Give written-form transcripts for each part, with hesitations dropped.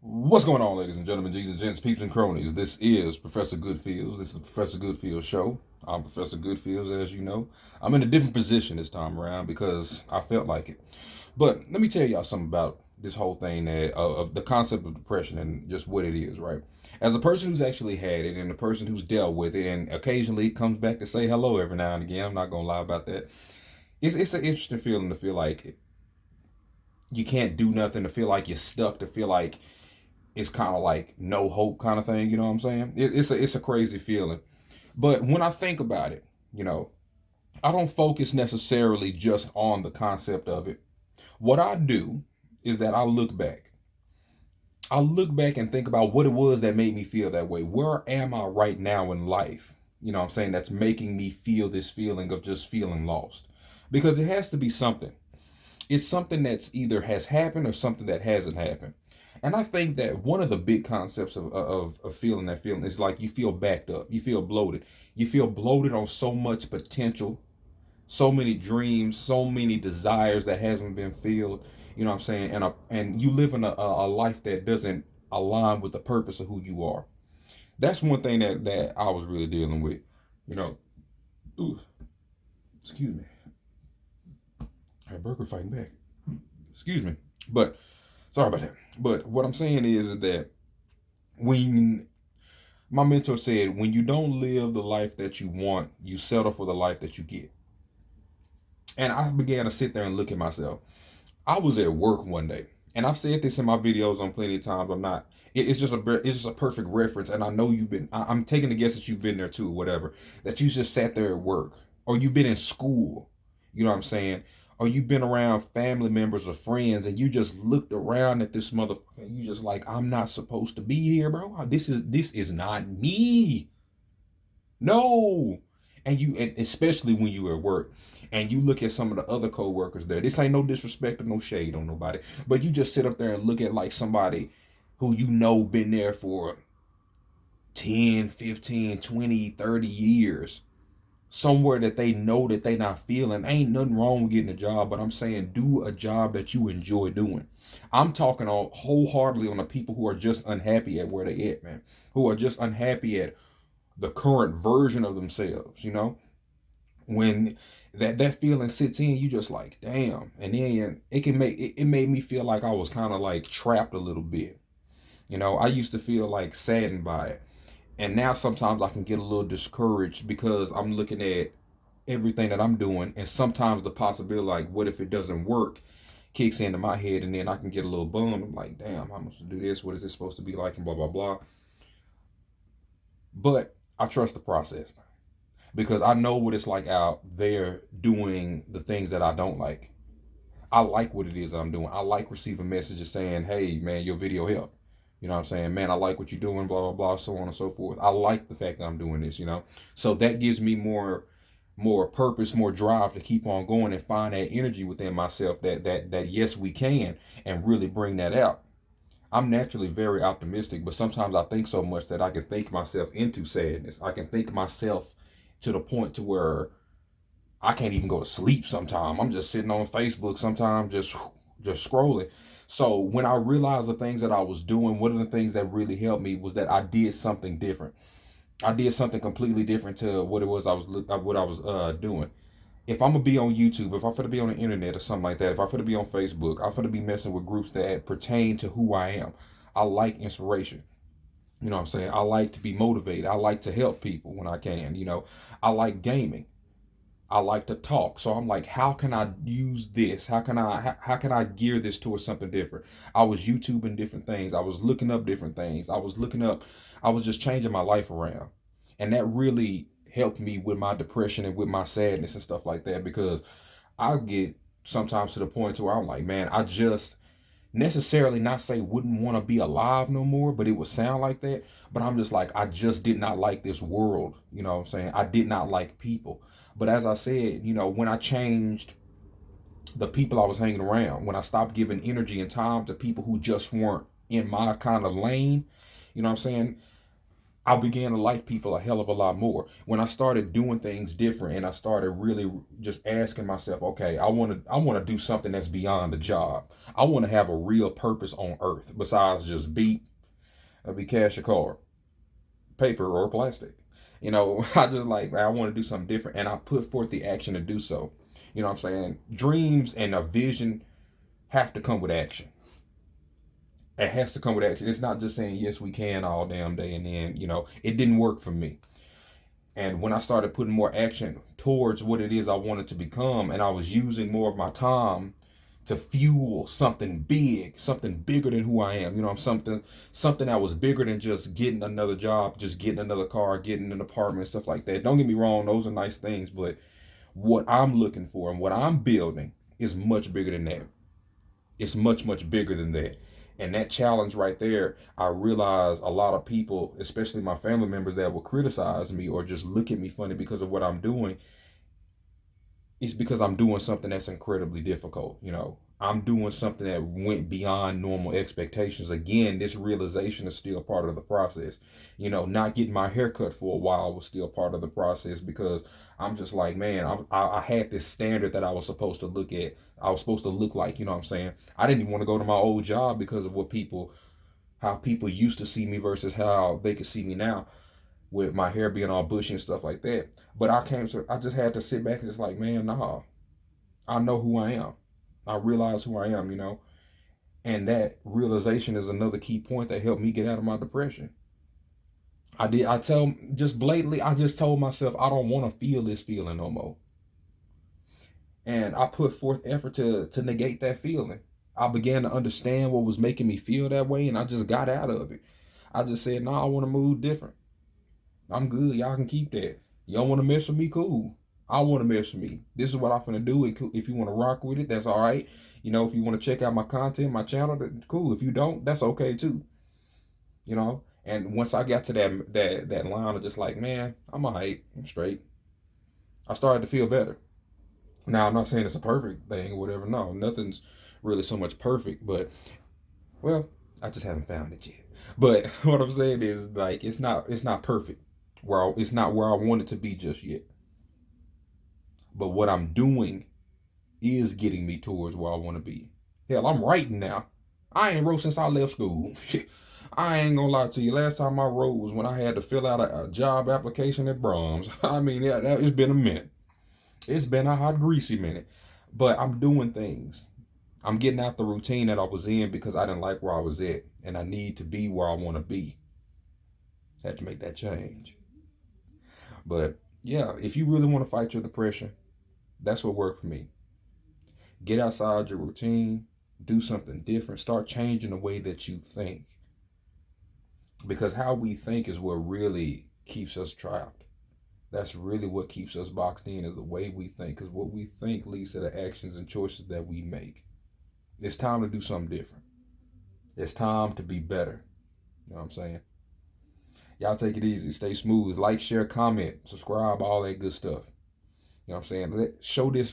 What's going on, ladies and gentlemen, G's and gents, peeps and cronies? This is Professor Goodfeels. This is the Professor Goodfeels Show. I'm Professor Goodfeels, as you know. I'm in a different position this time around because I felt like it. But let me tell y'all something about this whole thing of the concept of depression and just what it is, right? As a person who's actually had it and a person who's dealt with it and occasionally comes back to say hello every now and again, I'm not going to lie about that. It's an interesting feeling to feel like you can't do nothing, to feel like you're stuck, to feel like it's kind of like no hope kind of thing. You know what I'm saying? It's a crazy feeling. But when I think about it, you know, I don't focus necessarily just on the concept of it. What I do is that I look back. I look back and think about what it was that made me feel that way. Where am I right now in life? You know what I'm saying? That's making me feel this feeling of just feeling lost. Because it has to be something. It's something that's either has happened or something that hasn't happened. And I think that one of the big concepts of feeling that feeling is like you feel backed up, you feel bloated, you feel bloated on so much potential, so many dreams, so many desires that hasn't been filled. You know what I'm saying? And you live in a life that doesn't align with the purpose of who you are. That's one thing that I was really dealing with. You know, ooh, excuse me, I had Burger fighting back. Excuse me, but sorry about that. But what I'm saying is that when my mentor said, when you don't live the life that you want, you settle for the life that you get. And I began to sit there and look at myself. I was at work one day, and I've said this in my videos on plenty of times. I'm not. It's just a perfect reference, and I know you've been. I'm taking a guess that you've been there too, whatever. That you just sat there at work, or you've been in school. You know what I'm saying? Or you've been around family members or friends, and you just looked around at this motherfucker. You just like, I'm not supposed to be here, bro. This is not me. No. And especially when you at work and you look at some of the other co-workers there. This ain't no disrespect or no shade on nobody. But you just sit up there and look at like somebody who you know been there for 10, 15, 20, 30 years. Somewhere that they know that they not feeling. Ain't nothing wrong with getting a job, but I'm saying do a job that you enjoy doing. I'm talking all wholeheartedly on the people who are just unhappy at where they at, man. Who are just unhappy at the current version of themselves, you know? When that feeling sits in, you just like, damn. And then it made me feel like I was kind of like trapped a little bit. You know, I used to feel like saddened by it. And now sometimes I can get a little discouraged because I'm looking at everything that I'm doing, and sometimes the possibility like what if it doesn't work kicks into my head, and then I can get a little bummed. I'm like, damn, I'm supposed to do this, what is this supposed to be like, and blah blah blah. But I trust the process, man, because I know what it's like out there doing the things that I don't like. I like what it is I'm doing. I like receiving messages saying, hey, man, your video helped. You know what I'm saying? Man, I like what you're doing, blah, blah, blah, so on and so forth. I like the fact that I'm doing this, you know? So that gives me more purpose, more drive to keep on going and find that energy within myself that yes, we can, and really bring that out. I'm naturally very optimistic, but sometimes I think so much that I can think myself into sadness. I can think myself to the point to where I can't even go to sleep sometimes. I'm just sitting on Facebook sometimes, just scrolling. So when I realized the things that I was doing, one of the things that really helped me was that I did something different. I did something completely different to what it was what I was doing. If I'm gonna be on YouTube, if I'm gonna be on the internet or something like that, if I'm gonna be on Facebook, I'm gonna be messing with groups that pertain to who I am. I like inspiration. You know what I'm saying? I like to be motivated. I like to help people when I can. You know, I like gaming. I like to talk. So I'm like, how can I use this? How can I gear this towards something different? I was YouTubing different things. I was looking up different things. I was just changing my life around. And that really helped me with my depression and with my sadness and stuff like that, because I get sometimes to the point to where I'm like, man, I just necessarily not say wouldn't want to be alive no more, but it would sound like that. But I'm just like, I just did not like this world. You know what I'm saying? I did not like people. But as I said, you know, when I changed the people I was hanging around, when I stopped giving energy and time to people who just weren't in my kind of lane, you know what I'm saying? I began to like people a hell of a lot more when I started doing things different, and I started really just asking myself, okay, I want to do something that's beyond the job. I want to have a real purpose on earth besides just be cash a car, paper or plastic. I just like, I want to do something different, and I put forth the action to do so. You know what I'm saying? Dreams and a vision have to come with action. It has to come with action. It's not just saying yes we can all damn day, and then it didn't work for me. And when I started putting more action towards what it is I wanted to become, and I was using more of my time to fuel something big, something bigger than who I am. Something that was bigger than just getting another job, just getting another car, getting an apartment, stuff like that. Don't get me wrong, those are nice things, but what I'm looking for and what I'm building is much bigger than that. It's much, much bigger than that. And that challenge right there, I realize a lot of people, especially my family members that will criticize me or just look at me funny because of what I'm doing, it's because I'm doing something that's incredibly difficult. I'm doing something that went beyond normal expectations. Again, this realization is still part of the process. Not getting my hair cut for a while was still part of the process because I'm just like, man, I had this standard that I was supposed to look at. I was supposed to look like, you know what I'm saying? I didn't even want to go to my old job because of how people used to see me versus how they could see me now with my hair being all bushy and stuff like that. But I just had to sit back and just like, man, nah, I know who I am. I realize who I am. And that realization is another key point that helped me get out of my depression. Just blatantly, I just told myself, I don't want to feel this feeling no more. And I put forth effort to negate that feeling. I began to understand what was making me feel that way, and I just got out of it. I just said, no, I want to move different. I'm good. Y'all can keep that. Y'all want to mess with me? Cool. I want to mess with me. This is what I'm finna do. If you want to rock with it, that's all right. If you want to check out my content, my channel, cool. If you don't, that's okay too. And once I got to that line of just like, man, I'm alright, I'm straight, I started to feel better. Now I'm not saying it's a perfect thing or whatever. No, nothing's really so much perfect, but well, I just haven't found it yet. But what I'm saying is like it's not perfect. It's not where I want it to be just yet. But what I'm doing is getting me towards where I want to be. Hell, I'm writing now. I ain't wrote since I left school. I ain't gonna lie to you. Last time I wrote was when I had to fill out a job application at Brahms. I mean, yeah, it's been a minute. It's been a hot, greasy minute. But I'm doing things. I'm getting out the routine that I was in because I didn't like where I was at. And I need to be where I want to be. Had to make that change. But yeah, if you really want to fight your depression, that's what worked for me. Get outside your routine, do something different, start changing the way that you think. Because how we think is what really keeps us trapped. That's really what keeps us boxed in, is the way we think. Because what we think leads to the actions and choices that we make. It's time to do something different. It's time to be better. You know what I'm saying? Y'all take it easy. Stay smooth. Like, share, comment, subscribe, all that good stuff. You know what I'm saying? Show these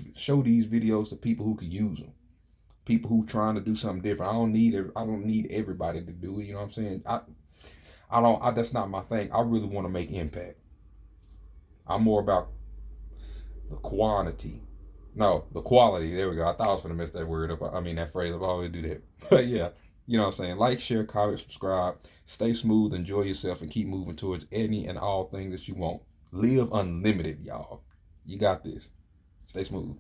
videos to people who could use them. People who trying to do something different. I don't need everybody to do it. You know what I'm saying? That's not my thing. I really want to make impact. I'm more about the quantity. No, the quality. There we go. I thought I was going to mess that word up. I mean, that phrase. I always do that. But yeah, you know what I'm saying? Like, share, comment, subscribe. Stay smooth. Enjoy yourself and keep moving towards any and all things that you want. Live unlimited, y'all. You got this. Stay smooth.